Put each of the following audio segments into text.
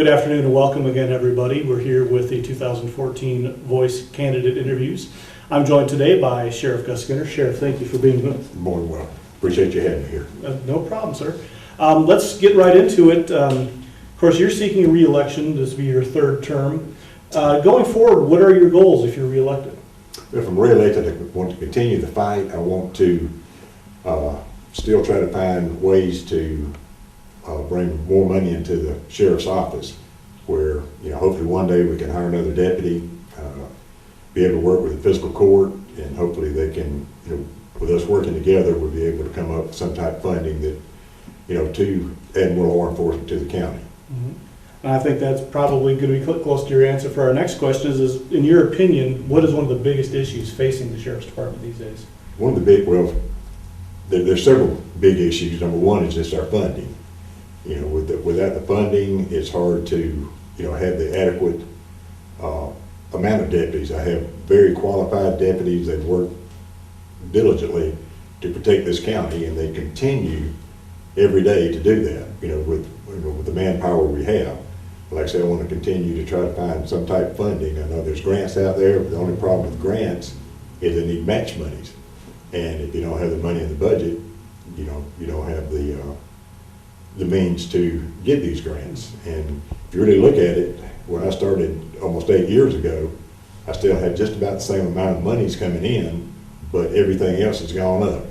Good afternoon and welcome again, everybody. We're here with the 2014 Voice Candidate Interviews. I'm joined today by Sheriff Gus Skinner. Sheriff, thank you for being with us. More than well. Appreciate you having me here. No problem, sir. Let's get right into it. Of course, you're seeking re-election. This will be your third term. Going forward, what are your goals if you're re-elected? If I'm re-elected, I want to continue the fight. I want to still try to find ways to bring more money into the sheriff's office, where hopefully one day we can hire another deputy, be able to work with the fiscal court, and hopefully they can, with us working together, we'll be able to come up with some type of funding that, to add more law enforcement to the county. Mm-hmm. And I think that's probably going to be close to your answer for our next question is, in your opinion, what is one of the biggest issues facing the sheriff's department these days? One of the big, there's several big issues. Number one is just our funding. Without the funding, it's hard to, have the adequate amount of deputies. I have very qualified deputies that work diligently to protect this county, and they continue every day to do that, with the manpower we have. Like I said, I want to continue to try to find some type of funding. I know there's grants out there, but the only problem with grants is they need match monies. And if you don't have the money in the budget, you don't have the means to get these grants. And if you really look at it, when I started almost 8 years ago, I still had just about the same amount of monies coming in, but everything else has gone up.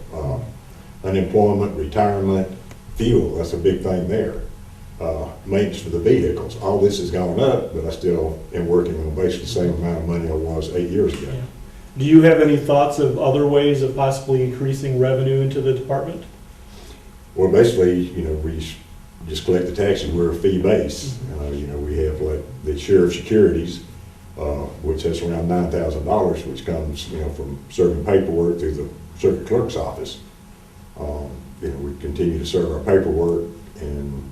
Unemployment, retirement, fuel, that's a big thing there. Maintenance for the vehicles, all this has gone up, but I still am working on basically the same amount of money I was 8 years ago. Yeah. Do you have any thoughts of other ways of possibly increasing revenue into the department? Well, basically, we just collect the taxes. We're a fee base. We have like the sheriff securities, which has around $9,000, which comes, from serving paperwork through the circuit clerk's office. We continue to serve our paperwork and,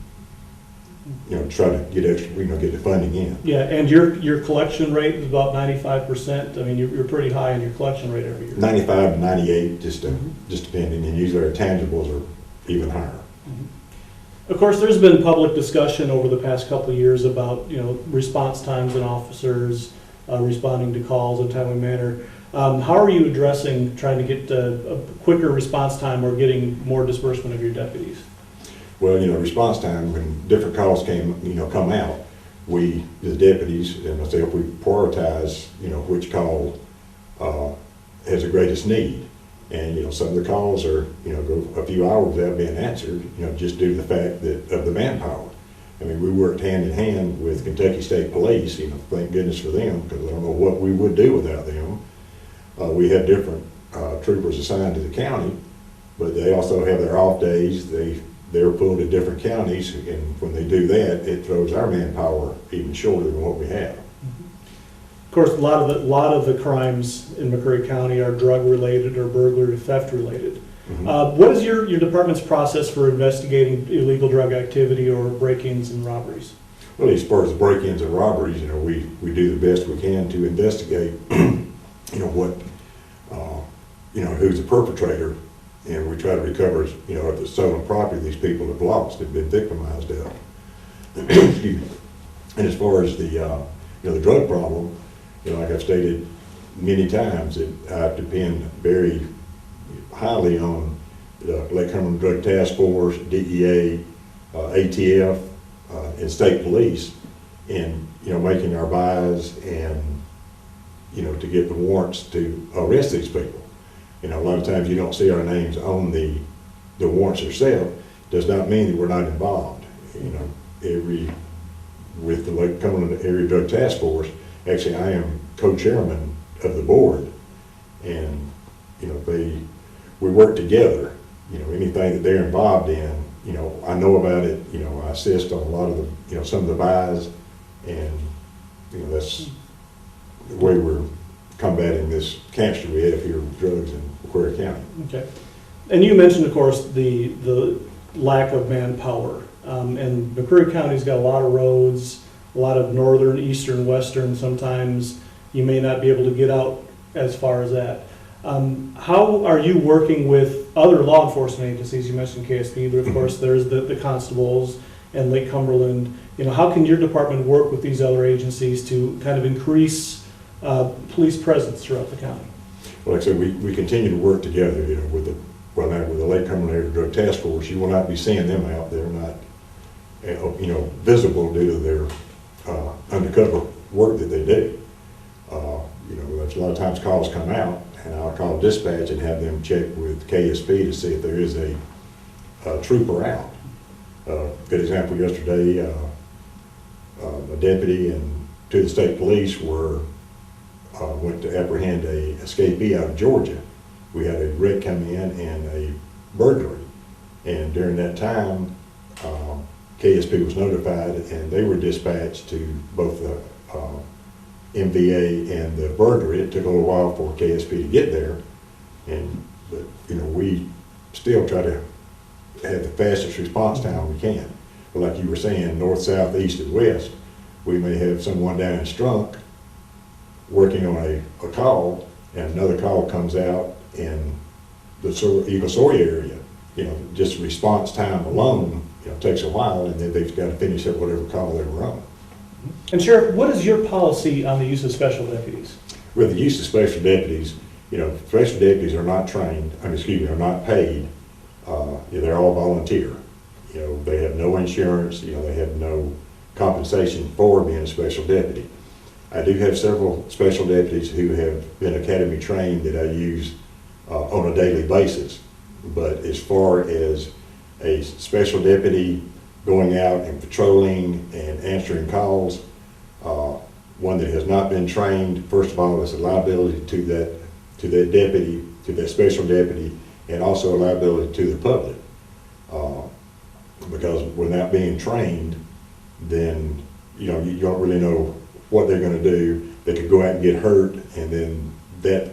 try to get extra, get the funding in. Yeah, and your collection rate is about 95%. I mean, you're pretty high in your collection rate every year. 95 to 98, just depending, and usually our tangibles are even higher. Mm-hmm. Of course, there's been public discussion over the past couple of years about response times and officers responding to calls in a timely manner. How are you addressing trying to get a quicker response time or getting more disbursement of your deputies? Well, response time, when different calls come out, we, the deputies, and myself, we prioritize, which call has the greatest need. And, some of the calls are, go a few hours without being answered, just due to the fact that of the manpower. I mean, we worked hand in hand with Kentucky State Police, thank goodness for them, because I don't know what we would do without them. We have different troopers assigned to the county, but they also have their off days. They're pulled to different counties, and when they do that, it throws our manpower even shorter than what we have. Of course, a lot of the crimes in McCreary County are drug-related or burglary or theft-related. Mm-hmm. What is your department's process for investigating illegal drug activity or break-ins and robberies? Well, as far as break-ins and robberies, we do the best we can to investigate, who's the perpetrator, and we try to recover, the stolen property these people have lost, have been victimized of. Excuse me. And as far as the drug problem, like I've stated many times, that I depend very highly on the Lake Cumberland Drug Task Force, DEA, ATF, and state police in, making our buys and, to get the warrants to arrest these people. A lot of times you don't see our names on the warrants themselves. Does not mean that we're not involved. With the Lake Cumberland Area Drug Task Force, actually I am co-chairman of the board, and we work together. Anything that they're involved in, I know about it. I assist on a lot of the, some of the buys, and that's the way we're combating this cancer we have here with drugs in McCreary County. Okay, and you mentioned, of course, the lack of manpower, and McCreary County's got a lot of roads, a lot of northern, eastern, western. Sometimes you may not be able to get out as far as that. How are you working with other law enforcement agencies? You mentioned KSP, but of course there's the constables and Lake Cumberland. How can your department work with these other agencies to kind of increase police presence throughout the county? Well, like I said, we continue to work together, with the Lake Cumberland Area Drug Task Force. You will not be seeing them out. They're not, visible due to their undercover work that they do. There's a lot of times calls come out, and I'll call dispatch and have them check with KSP to see if there is a trooper out. Good example yesterday, a deputy and two of the state police went to apprehend a escapee out of Georgia. We had a wreck come in and a burglary, and during that time, KSP was notified, and they were dispatched to both the MVA and the burglary. It took a little while for KSP to get there, but we still try to have the fastest response time we can. But like you were saying, north, south, east, and west, we may have someone down in Strunk working on a call, and another call comes out in the Eagle Soy area. Just response time alone, takes a while, and then they've got to finish up whatever call they were on. And Sheriff, what is your policy on the use of special deputies? With the use of special deputies, special deputies are not trained, are not paid. They're all volunteer. They have no insurance, they have no compensation for being a special deputy. I do have several special deputies who have been academy trained that I use on a daily basis. But as far as a special deputy going out and patrolling and answering calls, one that has not been trained, first of all, it's a liability to that deputy, to that special deputy, and also a liability to the public. Because without being trained, then you don't really know what they're going to do. They could go out and get hurt, and then that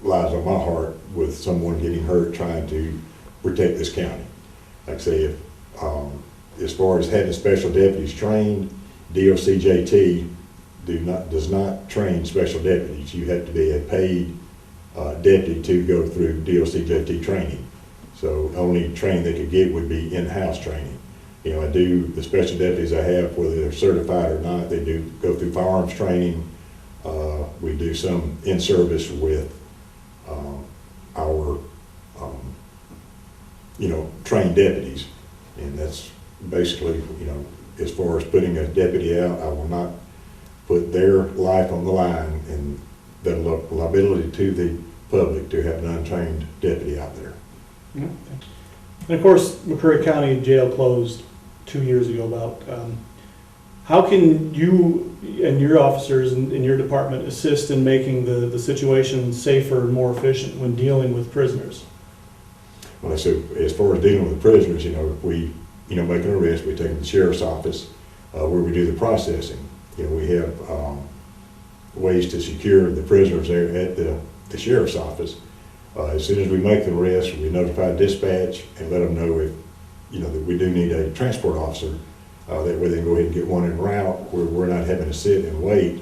lies on my heart with someone getting hurt trying to protect this county. Like I say, as far as having special deputies trained, DOCJT does not train special deputies. You have to be a paid deputy to go through DOCJT training. So the only training they could get would be in-house training. The special deputies I have, whether they're certified or not, they do go through firearms training. We do some in-service with our trained deputies, and that's basically, as far as putting a deputy out, I will not put their life on the line and the liability to the public to have an untrained deputy out there. Mm-hmm. And of course, McCreary County Jail closed 2 years ago. How can you and your officers in your department assist in making the situation safer and more efficient when dealing with prisoners? Well, so as far as dealing with prisoners, if we, make an arrest, we take them to the sheriff's office where we do the processing. We have ways to secure the prisoners there at the sheriff's office. As soon as we make the arrest, we notify dispatch and let them know if, that we do need a transport officer. That way they can go ahead and get one en route where we're not having to sit and wait,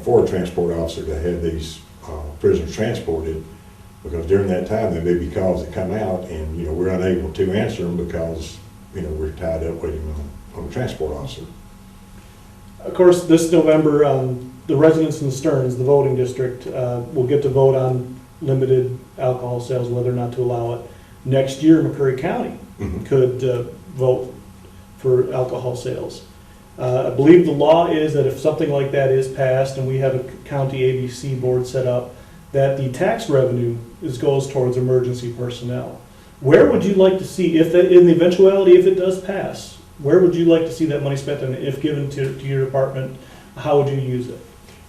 for a transport officer to have these prisoners transported. Because during that time, there may be calls that come out and, we're unable to answer them because, we're tied up waiting on a transport officer. Of course, this November, the residents in the Stearns, the voting district, will get to vote on limited alcohol sales, whether or not to allow it. Next year, McCreary County could vote for alcohol sales. I believe the law is that if something like that is passed and we have a county ABC board set up, that the tax revenue goes towards emergency personnel. Where would you like to see, in the eventuality if it does pass, where would you like to see that money spent, and if given to your department, how would you use it?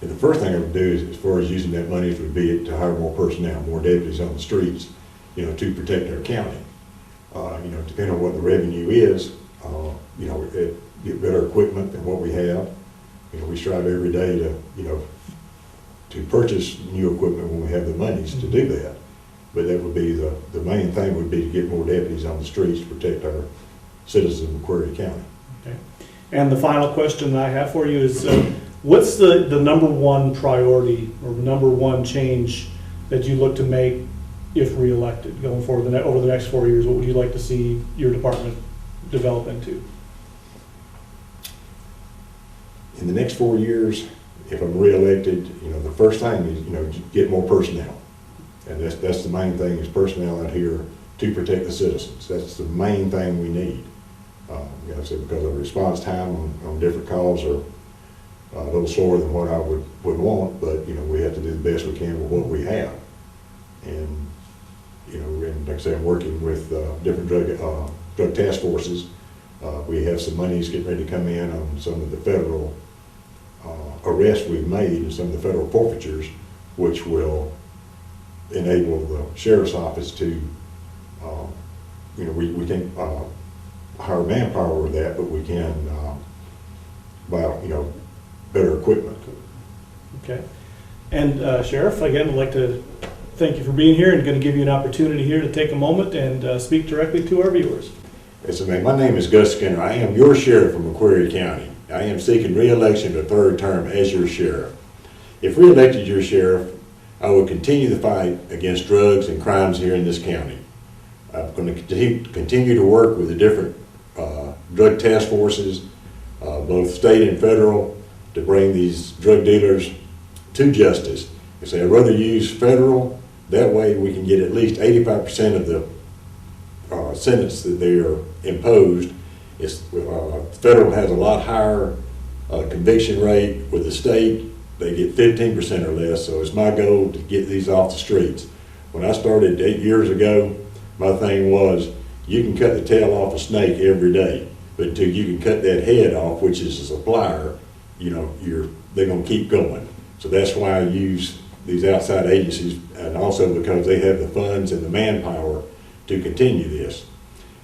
And the first thing I would do is, as far as using that money, would be to hire more personnel, more deputies on the streets, to protect our county. Depending on what the revenue is, get better equipment than what we have. We strive every day to purchase new equipment when we have the monies to do that. But that would be the main thing would be to get more deputies on the streets to protect our citizens of McCreary County. Okay. And the final question that I have for you is, what's the number one priority or number one change that you look to make if reelected going forward over the next 4 years? What would you like to see your department develop into? in the next 4 years, if I'm reelected, the first thing is, get more personnel. And that's the main thing, is personnel out here to protect the citizens. That's the main thing we need. Like I said, because of response time on different calls are a little slower than what I would want, but, we have to do the best we can with what we have. And, and like I said, I'm working with different drug task forces. We have some monies getting ready to come in on some of the federal arrests we've made and some of the federal forfeitures, which will enable the sheriff's office to, we can hire manpower with that, but we can buy, better equipment. Okay. And Sheriff, again, I'd like to thank you for being here, and going to give you an opportunity here to take a moment and speak directly to our viewers. Yes, my name is Gus Skinner. I am your sheriff from McCreary County. I am seeking re-election to third term as your sheriff. If re-elected your sheriff, I will continue the fight against drugs and crimes here in this county. I'm going to continue to work with the different drug task forces, both state and federal, to bring these drug dealers to justice. I say I'd rather use federal, that way we can get at least 85% of the sentence that they are imposed. Federal has a lot higher conviction rate. With the state, they get 15% or less, so it's my goal to get these off the streets. When I started 8 years ago, my thing was, you can cut the tail off a snake every day, but until you can cut that head off, which is a supplier, they're going to keep going. So that's why I use these outside agencies, and also because they have the funds and the manpower to continue this.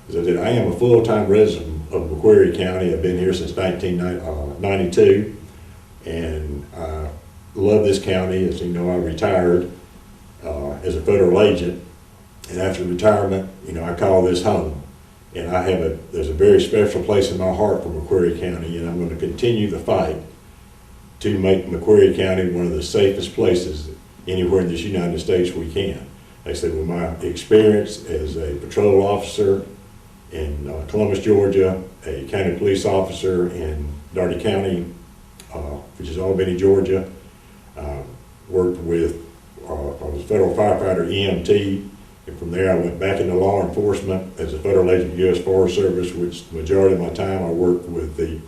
As I said, I am a full-time resident of McCreary County. I've been here since 1992, and I love this county. As you know, I retired as a federal agent, and after retirement, I call this home. And there's a very special place in my heart for McCreary County, and I'm going to continue the fight to make McCreary County one of the safest places anywhere in this United States we can. Like I said, with my experience as a patrol officer in Columbus, Georgia, a county police officer in Dougherty County, which is Albany, Georgia, worked with, I was a federal firefighter, EMT, and from there I went back into law enforcement as a federal agent of the U.S. Forest Service, which the majority of my time I worked with the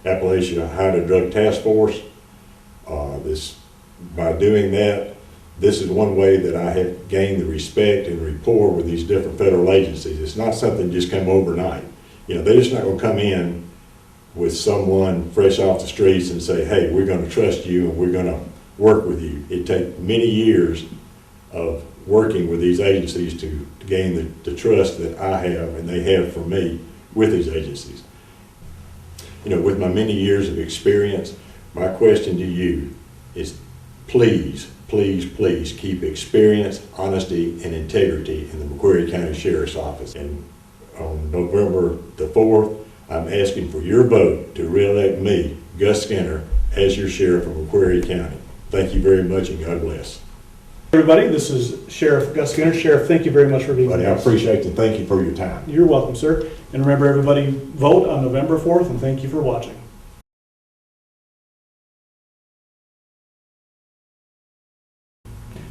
Appalachia Highway Drug Task Force. By doing that, this is one way that I have gained the respect and rapport with these different federal agencies. It's not something that just come overnight. They're just not going to come in with someone fresh off the streets and say, hey, we're going to trust you and we're going to work with you. It takes many years of working with these agencies to gain the trust that I have and they have for me with these agencies. With my many years of experience, my question to you is please, please, please keep experience, honesty, and integrity in the McCreary County Sheriff's Office. And on November the 4th, I'm asking for your vote to re-elect me, Gus Skinner, as your sheriff of McCreary County. Thank you very much, and God bless. Everybody, this is Sheriff Gus Skinner. Sheriff, thank you very much for being Buddy, with I us. appreciate it, and thank you for your time. You're welcome, sir. And remember, everybody, vote on November 4th, and thank you for watching.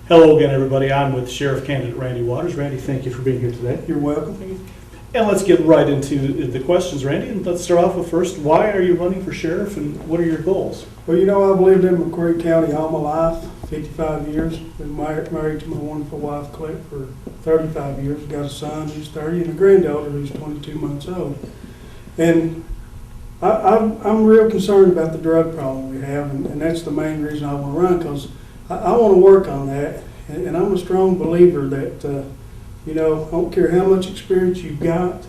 Hello again, everybody. I'm with Sheriff Candidate Randy Waters. Randy, thank you for being here today. You're welcome. And let's get right into the questions, Randy. And let's start off with first, why are you running for sheriff and what are your goals? Well, I've lived in McCreary County all my life, 55 years. Been married to my wonderful wife, Clint, for 35 years. Got a son who's 30 and a granddaughter who's 22 months old. And I'm real concerned about the drug problem we have, and that's the main reason I want to run, because I want to work on that. And I'm a strong believer that, I don't care how much experience you've got,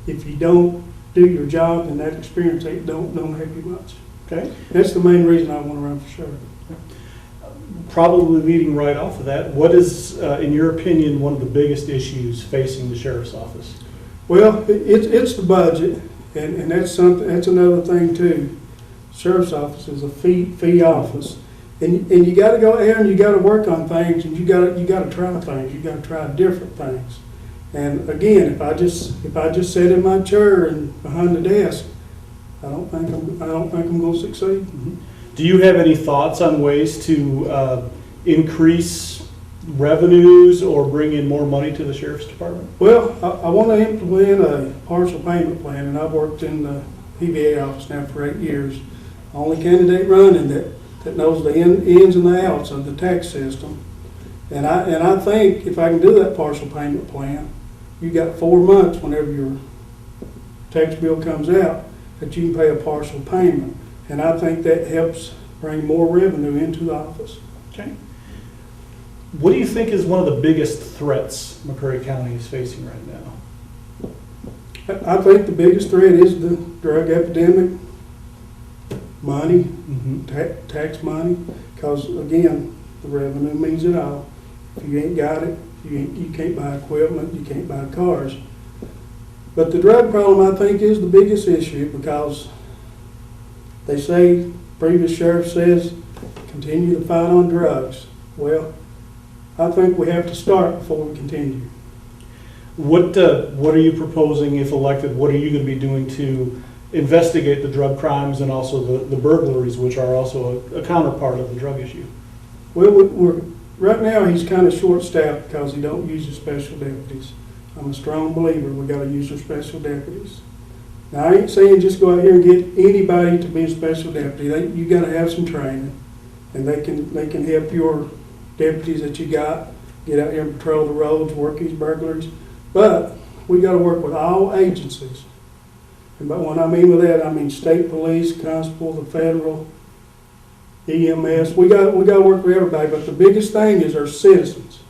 if you don't do your job, then that experience don't help you much. Okay. That's the main reason I want to run for sheriff. Probably leading right off of that, what is, in your opinion, one of the biggest issues facing the sheriff's office? Well, it's the budget, and that's another thing too. Sheriff's office is a fee office, and you got to go out and you got to work on things, and you got to try things. You got to try different things. And again, if I just sit in my chair and behind the desk, I don't think I'm gonna succeed. Do you have any thoughts on ways to increase revenues or bring in more money to the sheriff's department? Well, I want to implement a partial payment plan, and I've worked in the PVA office now for 8 years. Only candidate running that knows the ins and the outs of the tax system. And I think if I can do that partial payment plan, you got 4 months whenever your tax bill comes out that you can pay a partial payment. And I think that helps bring more revenue into the office. Okay. What do you think is one of the biggest threats McCreary County is facing right now? I think the biggest threat is the drug epidemic, money, tax money, because again, the revenue means it all. If you ain't got it, you can't buy equipment, you can't buy cars. But the drug problem, I think, is the biggest issue because they say, previous sheriff says, continue to fight on drugs. Well, I think we have to start before we continue. What are you proposing if elected? What are you going to be doing to investigate the drug crimes and also the burglaries, which are also a counterpart of the drug issue? Well, right now he's kind of short-staffed because he don't use his special deputies. I'm a strong believer we got to use our special deputies. Now I ain't saying just go out here and get anybody to be a special deputy. You got to have some training, and they can help your deputies that you got get out here and patrol the roads, work these burglaries. But we got to work with all agencies. And but what I mean with that, I mean state police, constable, the federal, EMS. We got to work with everybody. But the biggest thing is our citizens.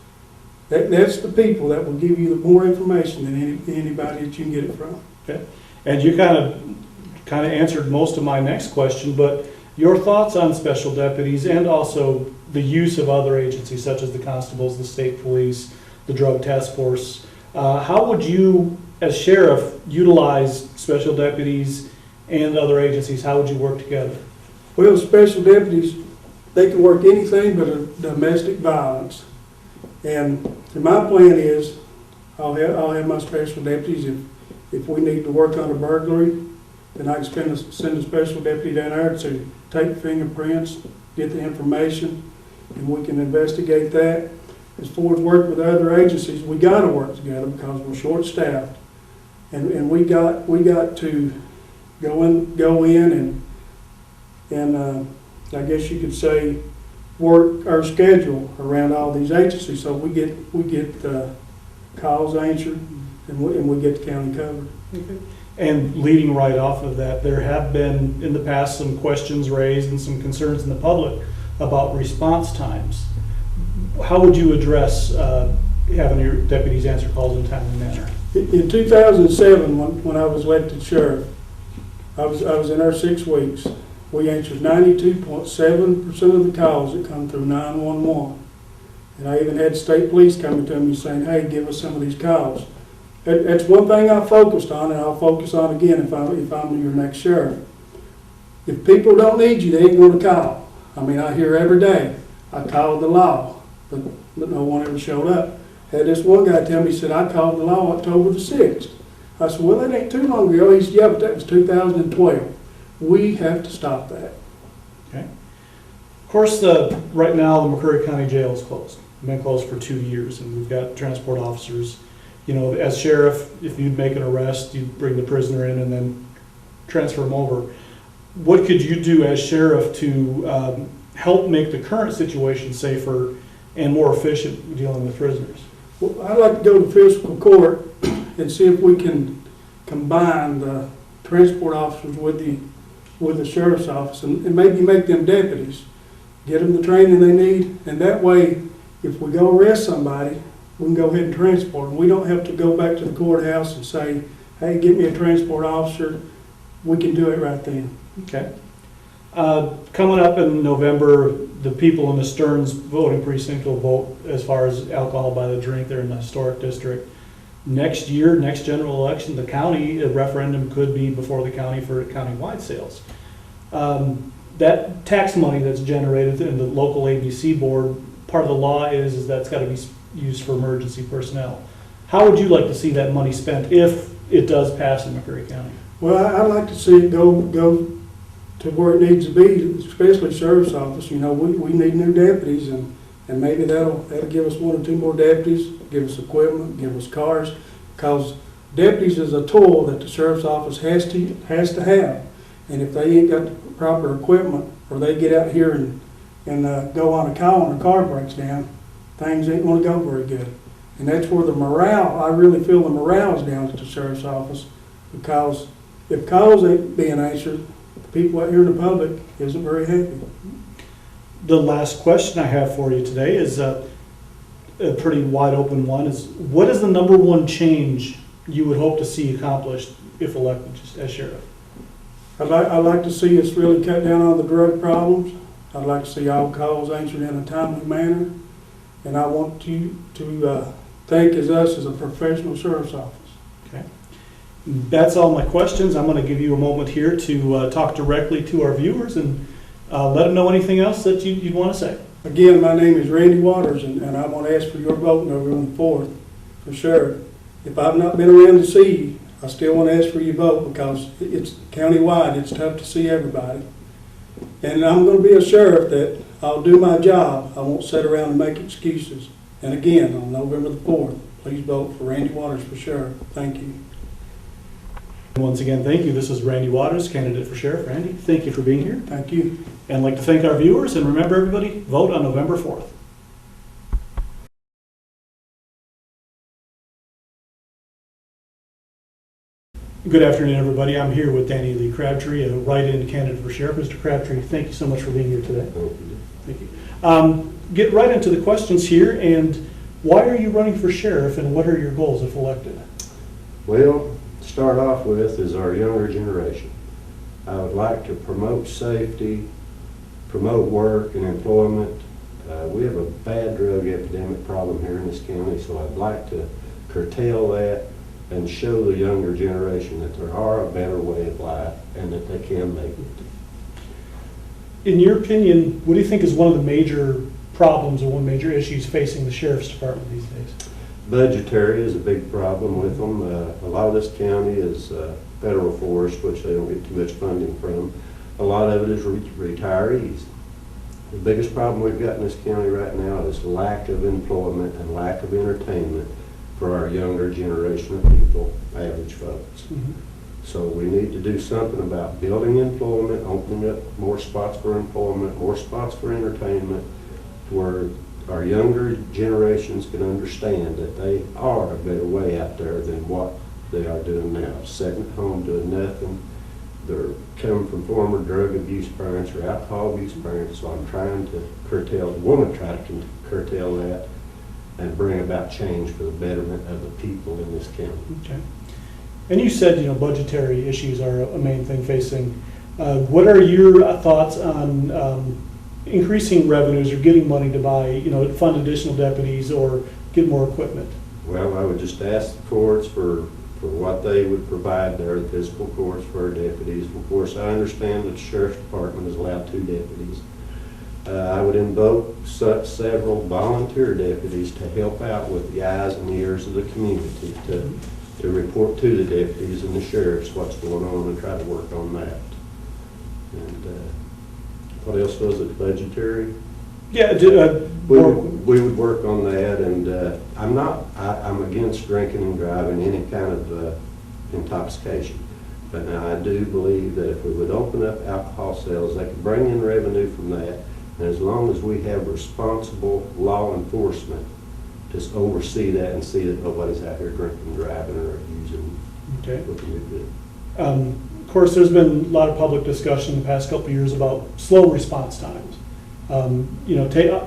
That's the people that will give you the more information than anybody that you can get it from. Okay. And you kind of answered most of my next question, but your thoughts on special deputies and also the use of other agencies such as the constables, the state police, the drug task force. How would you, as sheriff, utilize special deputies and other agencies? How would you work together? Well, special deputies, they can work anything but a domestic violence. And my plan is, I'll have my special deputies, if we need to work on a burglary, then I can send a special deputy down there to take fingerprints, get the information, and we can investigate that. As far as work with other agencies, we got to work together because we're short-staffed, and we got to go in and I guess you could say work our schedule around all these agencies so we get calls answered and we get the county covered. Okay. And leading right off of that, there have been in the past some questions raised and some concerns in the public about response times. How would you address having your deputies answer calls in a timely manner? In 2007, when I was elected sheriff, I was in there 6 weeks. We answered 92.7% of the calls that come through 911. And I even had state police coming to me saying, hey, give us some of these calls. That's one thing I focused on, and I'll focus on again if I'm your next sheriff. If people don't need you, they ain't going to call. I mean, I hear every day, I called the law, but no one ever showed up. Had this one guy tell me, he said, I called the law October the 6th. I said, well, that ain't too long ago. He said, yeah, but that was 2012. We have to stop that. Okay. Of course, right now the McCreary County Jail is closed. It's been closed for 2 years, and we've got transport officers. You know, as sheriff, if you'd make an arrest, you'd bring the prisoner in and then transfer him over. What could you do as sheriff to help make the current situation safer and more efficient dealing with prisoners? Well, I'd like to go to fiscal court and see if we can combine the transport officers with the sheriff's office and maybe make them deputies, get them the training they need, and that way, if we go arrest somebody, we can go ahead and transport them. We don't have to go back to the courthouse and say, hey, get me a transport officer. We can do it right then. Okay. Coming up in November, the people in the Stearns voting precinct will vote as far as alcohol by the drink. They're in the historic district. Next year, next general election, the county, a referendum could be before the county for county-wide sales. That tax money that's generated in the local ABC board, part of the law is that's got to be used for emergency personnel. How would you like to see that money spent if it does pass in McCreary County? Well, I'd like to see it go to where it needs to be, especially sheriff's office. You know, we need new deputies, and maybe that'll give us 1 or 2 more deputies, give us equipment, give us cars, because deputies is a tool that the sheriff's office has to have. And if they ain't got the proper equipment, or they get out here and go on a call and a car breaks down, things ain't gonna go very good. And that's where the morale, I really feel the morale is down at the sheriff's office, because if calls ain't being answered, the people out here in the public isn't very happy. The last question I have for you today is a pretty wide open one. Is what is the number one change you would hope to see accomplished if elected as sheriff? I'd like to see us really cut down on the drug problems. I'd like to see all calls answered in a timely manner. And I want you to think as us as a professional sheriff's office. Okay. That's all my questions. I'm going to give you a moment here to talk directly to our viewers and let them know anything else that you'd want to say. Again, my name is Randy Waters, and I want to ask for your vote November 4th for sheriff. If I've not been around to see you, I still want to ask for your vote, because it's countywide. It's tough to see everybody. And I'm going to be a sheriff that I'll do my job. I won't sit around and make excuses. And again, on November the 4th, please vote for Randy Waters for sheriff. Thank you. Once again, thank you. This is Randy Waters, candidate for sheriff. Randy, thank you for being here. Thank you. And I'd like to thank our viewers, and remember everybody, vote on November 4th. Good afternoon, everybody. I'm here with Danny Crabtree, a write-in candidate for sheriff. Mr. Crabtree, thank you so much for being here today. Thank you. Get right into the questions here, and why are you running for sheriff, and what are your goals if elected? Well, to start off with is our younger generation. I would like to promote safety, promote work and employment. We have a bad drug epidemic problem here in this county, so I'd like to curtail that and show the younger generation that there are a better way of life and that they can make it. In your opinion, what do you think is one of the major problems or one major issues facing the sheriff's department these days? Budgetary is a big problem with them. A lot of this county is federal forest, which they don't get too much funding from. A lot of it is retirees. The biggest problem we've got in this county right now is lack of employment and lack of entertainment for our younger generation of people, average folks. Mm-hmm. So we need to do something about building employment, opening up more spots for employment, more spots for entertainment, where our younger generations can understand that they are a better way out there than what they are doing now. Sitting at home doing nothing. They're coming from former drug abuse parents or alcohol abuse parents, so I'm trying to curtail that and bring about change for the betterment of the people in this county. Okay. And you said, budgetary issues are a main thing facing. What are your thoughts on increasing revenues or getting money to buy, fund additional deputies or get more equipment? Well, I would just ask the courts for what they would provide their fiscal courts for our deputies. Of course, I understand that the sheriff's department is allowed 2 deputies. I would invoke several volunteer deputies to help out with the eyes and ears of the community to report to the deputies and the sheriffs what's going on and try to work on that. And what else was it, budgetary? Yeah. We would work on that, and I'm against drinking and driving, any kind of intoxication. But now I do believe that if we would open up alcohol sales, they could bring in revenue from that. And as long as we have responsible law enforcement to oversee that and see that nobody's out here drinking and driving or abusing, Okay. we can do good. Of course, there's been a lot of public discussion in the past couple of years about slow response times.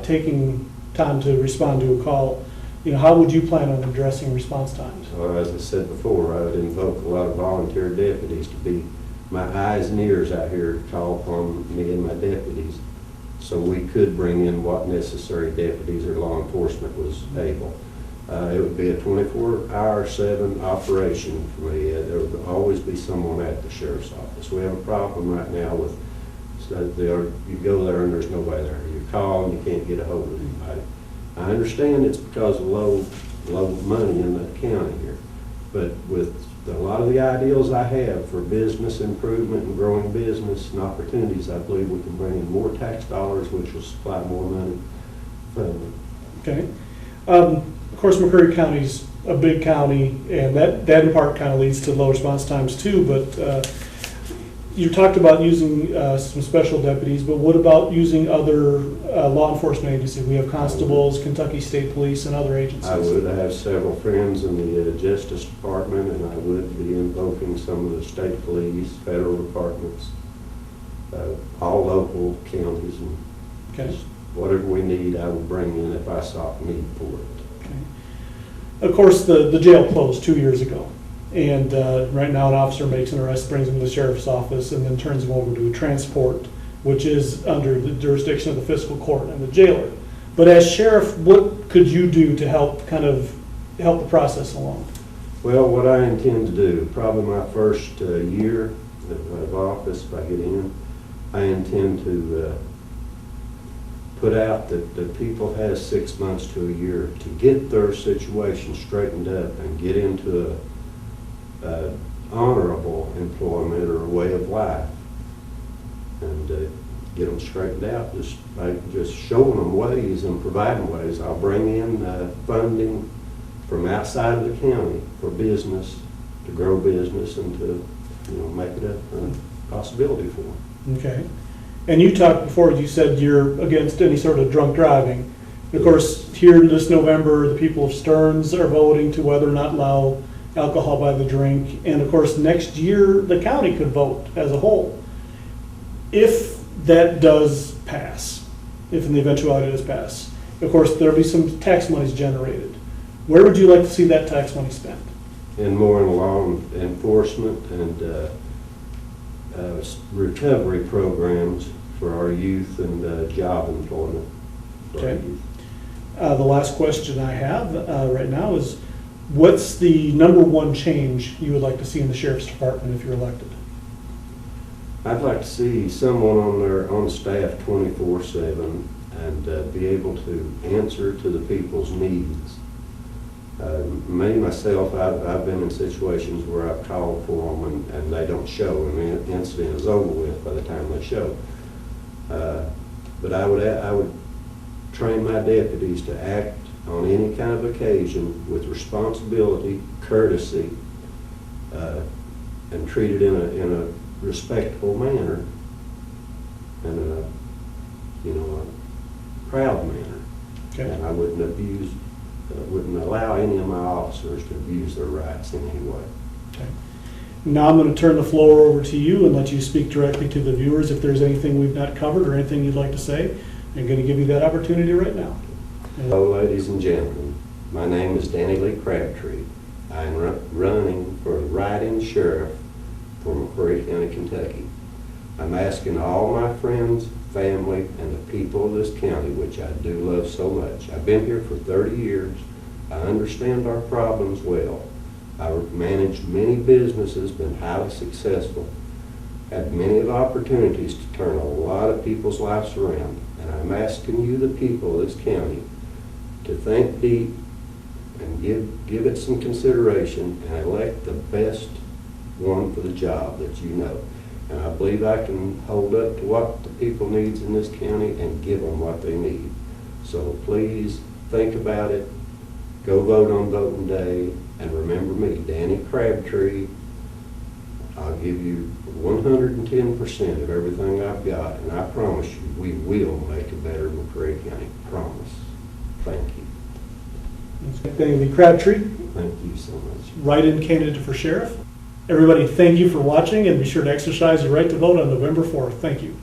Taking time to respond to a call. How would you plan on addressing response times? So as I said before, I would invoke a lot of volunteer deputies to be my eyes and ears out here to call upon me and my deputies, so we could bring in what necessary deputies or law enforcement was able. It would be a 24/7 operation for me. There would always be someone at the sheriff's office. We have a problem right now with, you go there and there's nobody there. You call and you can't get a hold of anybody. I understand it's because of low money in the county here, But with a lot of the ideals I have for business improvement and growing business and opportunities, I believe we can bring in more tax dollars, which will supply more money federally. Okay. Of course, McCreary County's a big county, and that in part kind of leads to low response times too, but you talked about using some special deputies, but what about using other law enforcement agencies? We have constables, Kentucky State Police, and other agencies. I would have several friends in the Justice Department, and I would be invoking some of the state police, federal departments, all local counties, and Okay. just whatever we need, I would bring in if I saw a need for it. Okay. Of course, the jail closed 2 years ago. And right now, an officer makes an arrest, brings him to the sheriff's office, and then turns him over to a transport, which is under the jurisdiction of the fiscal court and the jailer. But as sheriff, what could you do to help help the process along? Well, what I intend to do, probably my first year of office, if I get in, I intend to put out that people have 6 months to a year to get their situation straightened up and get into a honorable employment or a way of life, and get them straightened out just by just showing them ways and providing ways. I'll bring in funding from outside of the county for business, to grow business and to make it a possibility for them. Okay. And you talked before, you said you're against any sort of drunk driving. Of course, here this November, the people of Stearns are voting to whether or not allow alcohol by the drink. And of course, next year, the county could vote as a whole. If that does pass, if in the eventuality it does pass, of course, there'll be some tax monies generated. Where would you like to see that tax money spent? And more in law enforcement and recovery programs for our youth and job employment for our Okay. youth. The last question I have right now is, what's the number one change you would like to see in the sheriff's department if you're elected? I'd like to see someone on staff 24/7 and be able to answer to the people's needs. Me, myself, I've been in situations where I've called for them and they don't show, and the incident is over with by the time they show. But I would train my deputies to act on any kind of occasion with responsibility, courtesy, and treat it in a respectful manner and a proud manner. Okay. And I wouldn't allow any of my officers to abuse their rights in any way. Okay. Now I'm going to turn the floor over to you and let you speak directly to the viewers. If there's anything we've not covered or anything you'd like to say, I'm going to give you that opportunity right now. Hello, ladies and gentlemen. My name is Danny Crabtree. I'm running for write-in sheriff for McCreary County, Kentucky. I'm asking all my friends, family, and the people of this county, which I do love so much. I've been here for 30 years. I understand our problems well. I've managed many businesses, been highly successful, had many of the opportunities to turn a lot of people's lives around. And I'm asking you, the people of this county, to think deep and give it some consideration and elect the best one for the job that you know. And I believe I can hold up to what the people needs in this county and give them what they need. So please think about it. Go vote on voting day. And remember me, Danny Crabtree. I'll give you 110% of everything I've got. And I promise you, we will make a better McCreary County. Promise. Thank you. Danny Crabtree, Thank you so much. write-in candidate for sheriff. Everybody, thank you for watching, and be sure to exercise your right to vote on November 4th. Thank you.